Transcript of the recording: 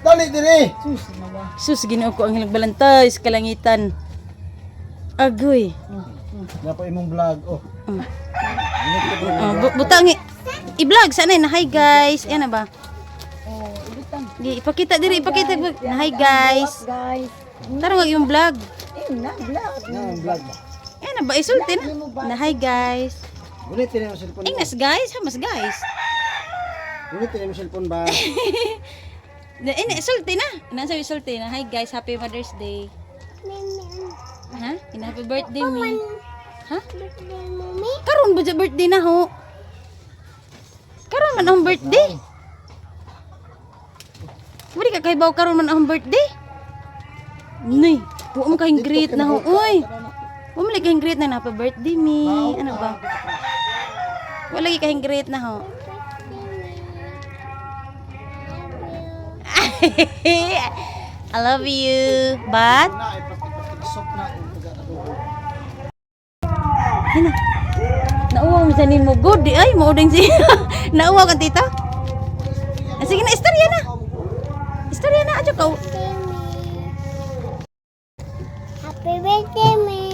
Dali dire. Sus, ginoo ko ang hilang balantay sa kalangitan. Agoy. Nga pa imong vlog. Oh. Butang i-vlog sana na hi guys. Yan na ba? Ipakita diri, ipakita na hi guys. Tara wag yung vlog. Nga ang vlog ba? Yan na ba isulti na. Na hi guys. Gunit din ang cellphone. Ingas guys, hamas guys. Gunit din ang cellphone ba? Ini isulti na. Nasa isulti na. Hi guys, happy Mother's Day. Ha? Happy birthday me. Ha? Karon ba birthday na ho? Karon man ang birthday. Wala ka kay baw karon man ang birthday. Nay, wa mo kayong greet na ho. Uy. Wa mo kayong greet na happy birthday me. Ano ba? Wala kayong greet na ho. I love you. But Hina. Nauwa mo sa nimo good. Ay, mauding siya. Nauwa ka tita? Sige na, istorya na. Istorya na, adyo ka. Happy birthday, me.